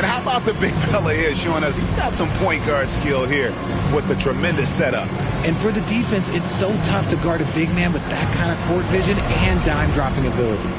And how about the big fella here showing us he's got some point guard skill here with the tremendous setup. And for the defense, it's so tough to guard a big man with that kind of court vision and dime-dropping ability.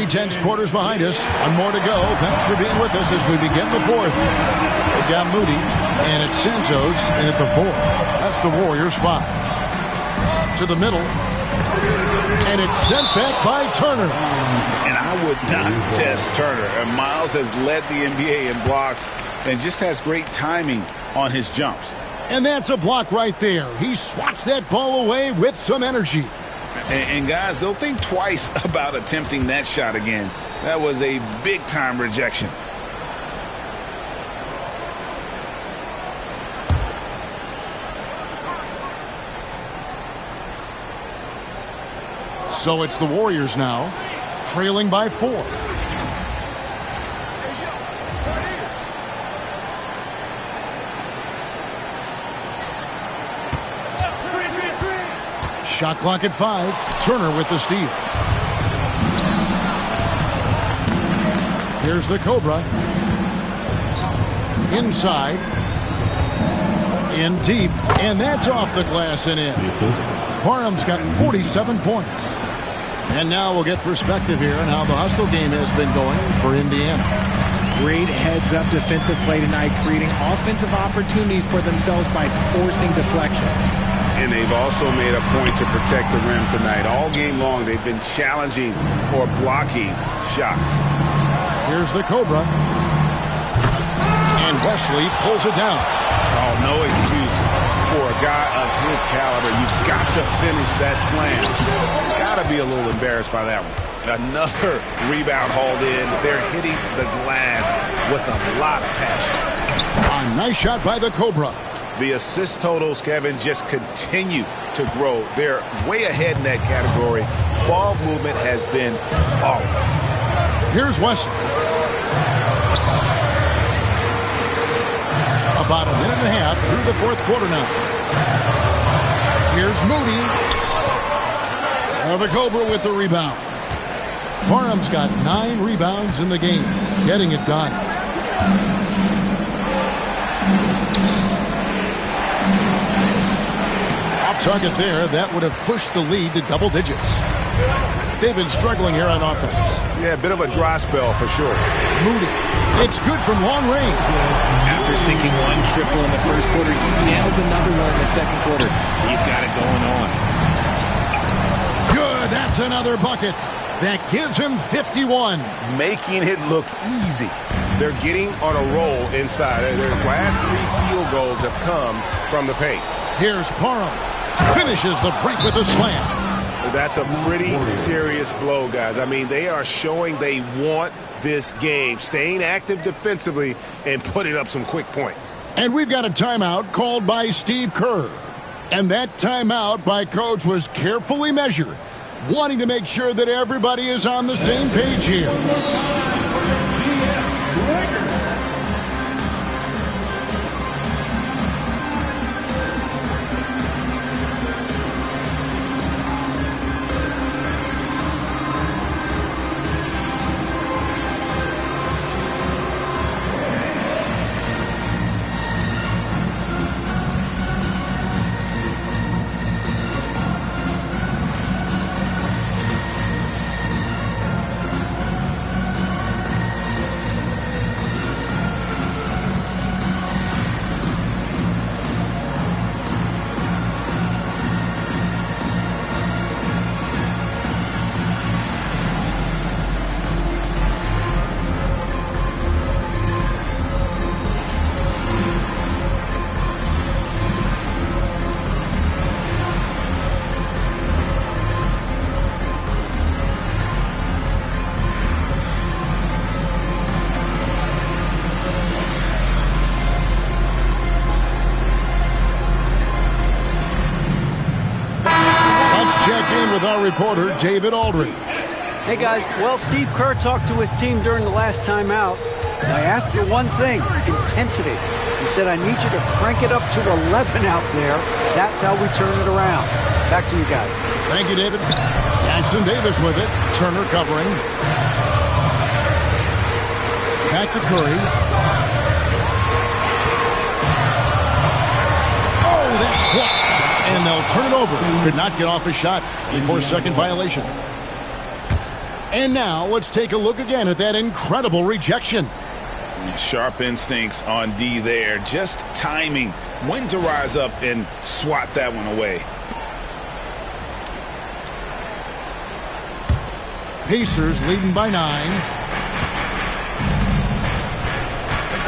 Tense quarters behind us. One more to go. Thanks for being with us as we begin the fourth. We've got Moody, and it's Santos in at the 4. That's the Warriors' 5. To the middle, and it's sent back by Turner. And I would not test Turner. And Miles has led the NBA in blocks and just has great timing on his jumps. And that's a block right there. He swats that ball away with some energy. And guys, they'll think twice about attempting that shot again. That was a big-time rejection. So it's the Warriors now, trailing by 4. Shot clock at 5. Turner with the steal. Here's the Cobra. Inside. In deep. And that's off the glass and in. Parham's got 47 points. And now we'll get perspective here on how the hustle game has been going for Indiana. Great heads-up defensive play tonight, creating offensive opportunities for themselves by forcing deflections. And they've also made a point to protect the rim tonight. All game long, they've been challenging or blocking shots. Here's the Cobra. And Wesley pulls it down. Oh, no excuse for a guy of his caliber. You've got to finish that slam. Got to be a little embarrassed by that one. Another rebound hauled in. They're hitting the glass with a lot of passion. A nice shot by the Cobra. The assist totals, Kevin, just continue to grow. They're way ahead in that category. Ball movement has been flawless. Here's Wesley. About a minute and a half through the fourth quarter now. Here's Moody. The Cobra with the rebound. Parham's got 9 rebounds in the game, getting it done. Target there, that would have pushed the lead to double digits. They've been struggling here on offense. Yeah, a bit of a dry spell for sure. Moody, it's good from long range. After sinking one triple in the first quarter, he nails another one in the second quarter. He's got it going on. Good, that's another bucket. That gives him 51. Making it look easy. They're getting on a roll inside. Their last 3 field goals have come from the paint. Here's Parham. Finishes the break with a slam. That's a pretty serious blow, guys. I mean, they are showing they want this game, staying active defensively and putting up some quick points. And we've got a timeout called by Steve Kerr. And that timeout by Coach was carefully measured, wanting to make sure that everybody is on the same page here. our reporter, David Aldridge. Hey, guys. Well, Steve Kerr talked to his team during the last timeout. And I asked for one thing, intensity. He said, I need you to crank it up to 11 out there. That's how we turn it around. Back to you guys. Thank you, David. Jackson Davis with it. Turner covering. Back to Curry. Oh, that's blocked. And they'll turn it over. Could not get off his shot. 24-second violation. And now let's take a look again at that incredible rejection. Sharp instincts on D there. Just timing when to rise up and swat that one away. Pacers leading by 9.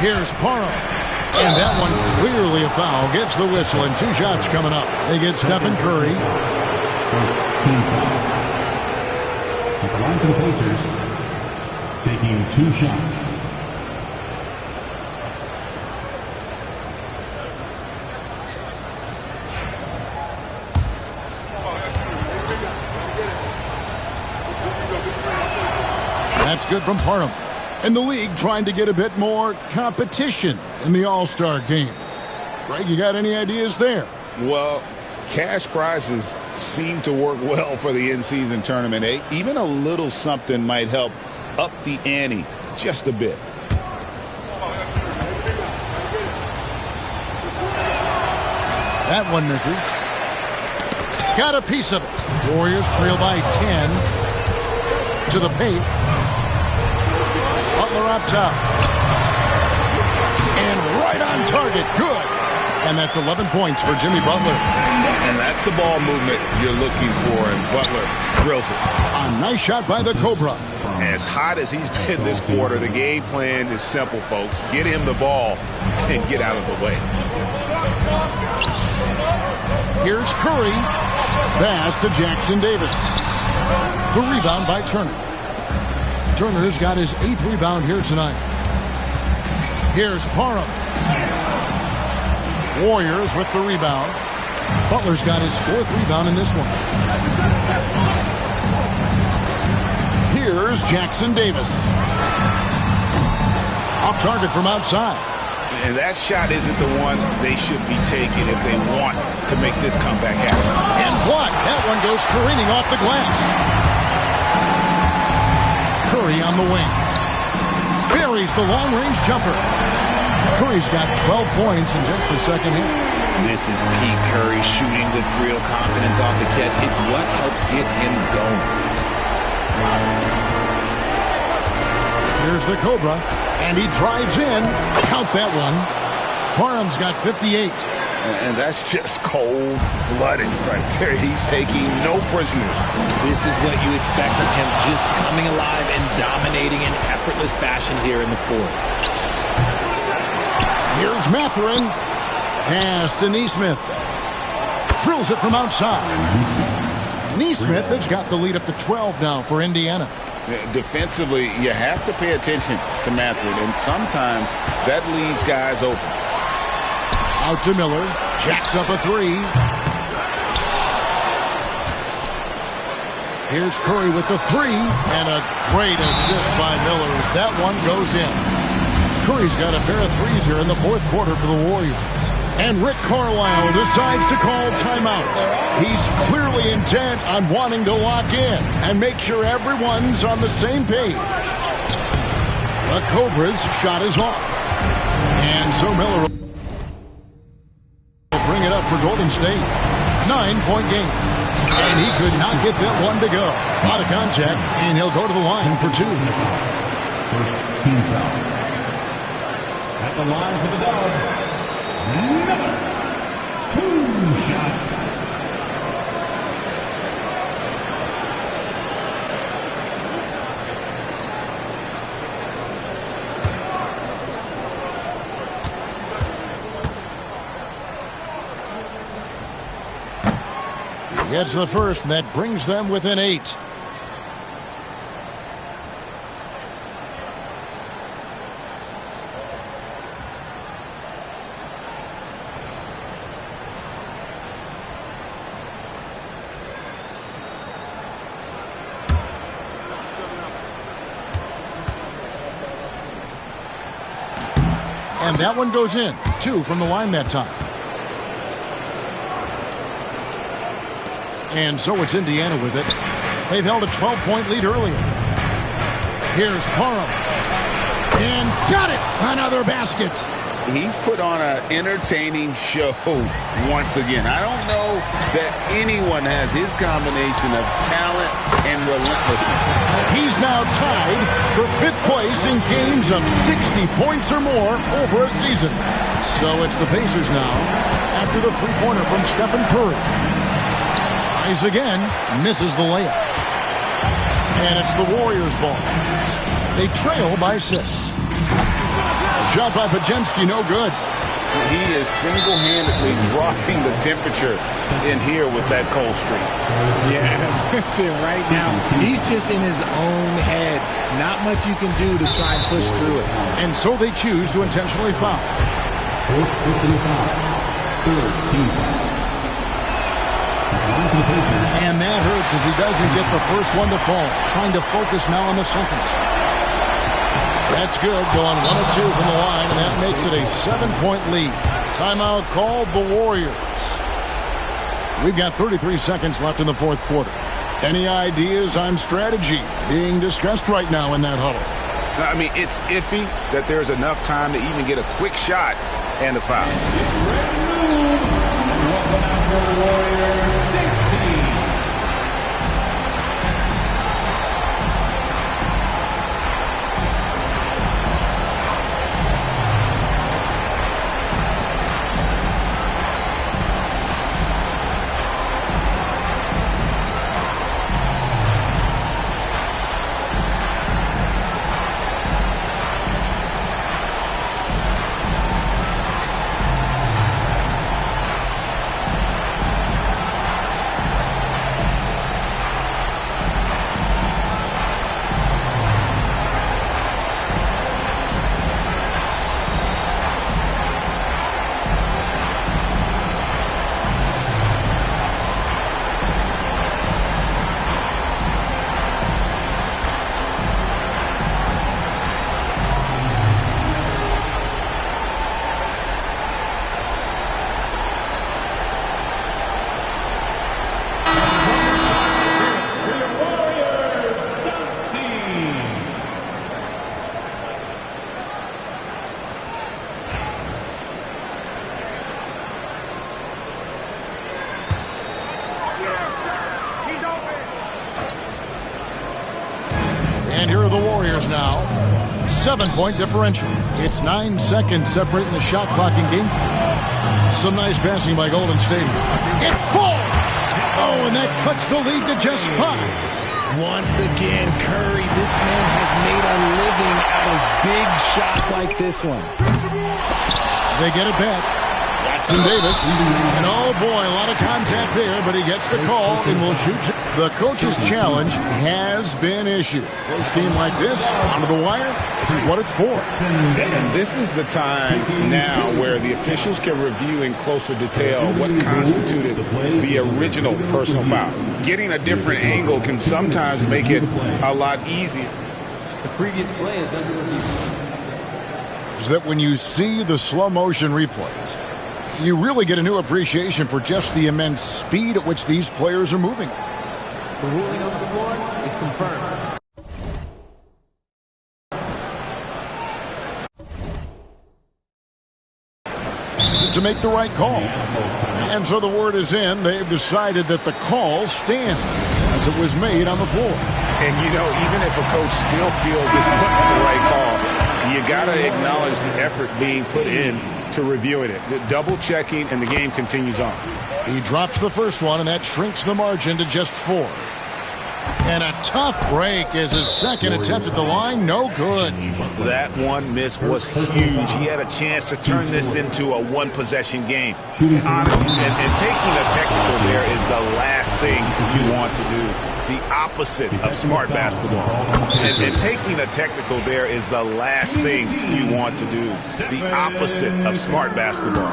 Here's Parham. And that one clearly a foul. Gets the whistle and 2 shots coming up. They get Stephen Curry. Team foul. At the line for the Pacers, taking 2 shots. That's good from Parham. And the league trying to get a bit more competition in the All-Star game. Greg, you got any ideas there? Well, cash prizes seem to work well for the in-season tournament. Even a little something might help up the ante just a bit. That one misses. Got a piece of it. Warriors trail by 10 to the paint. Butler up top. And right on target. Good. And that's 11 points for Jimmy Butler. And that's the ball movement you're looking for, and Butler drills it. A nice shot by the Cobra. As hot as he's been this quarter, the game plan is simple, folks. Get him the ball and get out of the way. Here's Curry. Pass to Jackson Davis. The rebound by Turner. Turner's got his 8th rebound here tonight. Here's Parham. Warriors with the rebound. Butler's got his 4th rebound in this one. Here's Jackson Davis. Off target from outside. And that shot isn't the one they should be taking if they want to make this comeback happen. And blocked. That one goes careening off the glass. Curry on the wing. Buries the long-range jumper. Curry's got 12 points in just the second half. This is Pete Curry shooting with real confidence off the catch. It's what helps get him going. Here's the Cobra, and he drives in. Count that one. Parham's got 58. And that's just cold-blooded right there. He's taking no prisoners. This is what you expect from him, just coming alive and dominating in effortless fashion here in the 4th. Here's Mathurin. Pass to Nesmith. Drills it from outside. Nesmith has got the lead up to 12 now for Indiana. Defensively, you have to pay attention to Mathurin, and sometimes that leaves guys open. Out to Miller. Jacks up a 3. Here's Curry with the 3. And a great assist by Miller as that one goes in. Curry's got a pair of 3s here in the 4th quarter for the Warriors. And Rick Carlisle decides to call timeout. He's clearly intent on wanting to lock in and make sure everyone's on the same page. The Cobras shot is off. And so Miller will bring it up for Golden State. 9-point game. And he could not get that one to go. Out of contact, and he'll go to the line for 2. First team foul. At the line for the Dogs, Miller. 2 shots. He gets the first, and that brings them within 8. And that one goes in. 2 from the line that time. And so it's Indiana with it. They've held a 12-point lead earlier. Here's Parham. And got it! Another basket. He's put on an entertaining show once again. I don't know that anyone has his combination of talent and relentlessness. He's now tied for 5th place in games of 60 points or more over a season. So it's the Pacers now after the three-pointer from Stephen Curry. Tries again, misses the layup. And it's the Warriors' ball. They trail by 6. Shot by Pajemski, no good. He is single-handedly dropping the temperature in here with that cold streak. Yeah, that's it right now. He's just in his own head. Not much you can do to try and push through it. And so they choose to intentionally foul. And that hurts as he doesn't get the first one to fall. Trying to focus now on the second. That's good, going 1 of 2 from the line, and that makes it a 7-point lead. Timeout called the Warriors. We've got 33 seconds left in the 4th quarter. Any ideas on strategy being discussed right now in that huddle? I mean, it's iffy that there's enough time to even get a quick shot and a foul. And here are the Warriors now. 7-point differential. It's 9 seconds separating the shot clock and game. Some nice passing by Golden State. It falls! Oh, and that cuts the lead to just 5. Once again, Curry, this man has made a living out of big shots like this one. They get it back. Jackson Davis. And oh boy, a lot of contact there, but he gets the call and will shoot. The coach's challenge has been issued. Close game like this, onto the wire, this is what it's for. And this is the time now where the officials can review in closer detail what constituted the original personal foul. Getting a different angle can sometimes make it a lot easier. The previous play is under review. Is that when you see the slow motion replays, you really get a new appreciation for just the immense speed at which these players are moving. The ruling on the floor is confirmed. To make the right call. And so the word is in. They've decided that the call stands as it was made on the floor. And, you know, even if a coach still feels this wasn't the right call, you got to acknowledge the effort being put in to reviewing it. The double checking, and the game continues on. He drops the first one, and that shrinks the margin to just 4. And a tough break as his second attempt at the line. No good. That one miss was huge. He had a chance to turn this into a one-possession game. Honestly, and taking a technical there is the last thing you want to do. The opposite of smart basketball. And taking a technical there is the last thing you want to do. The opposite of smart basketball.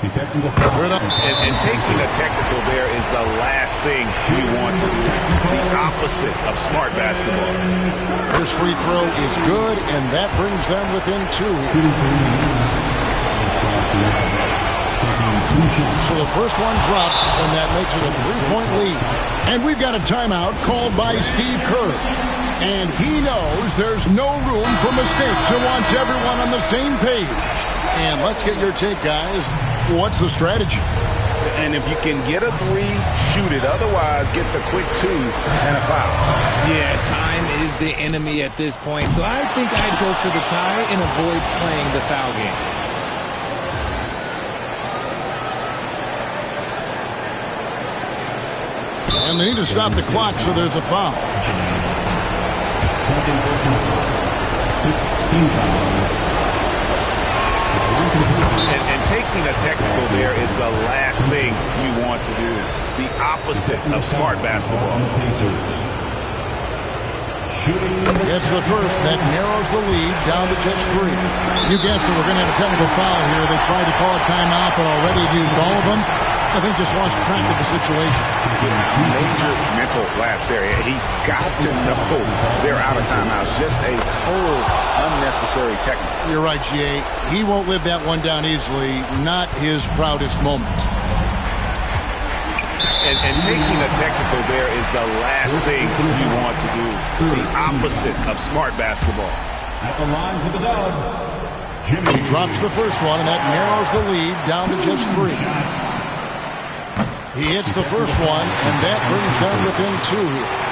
The technical foul. And taking a technical there is the last thing you want to do. The opposite of smart basketball. This free throw is good, and that brings them within 2 here. So the first one drops, and that makes it a 3-point lead. And we've got a timeout called by Steve Kerr. And he knows there's no room for mistakes and wants everyone on the same page. And let's get your take, guys. What's the strategy? And if you can get a 3, shoot it. Otherwise, get the quick 2 and a foul. Yeah, time is the enemy at this point. So I think I'd go for the tie and avoid playing the foul game. And they need to stop the clock, so there's a foul. And taking a technical there is the last thing you want to do. The opposite of smart basketball. It's the first. That narrows the lead down to just 3. You guessed it, we're going to have a technical foul here. They tried to call a timeout, but already used all of them. I think just lost track of the situation. Major mental lapse there. He's got to know they're out of timeouts. Just a total unnecessary technical. You're right, Jay. He won't live that one down easily. Not his proudest moment. And taking a technical there is the last thing you want to do. The opposite of smart basketball. At the line for the Dubs, He drops the first one, and that narrows the lead down to just 3. He hits the first one, and that brings them within 2 here.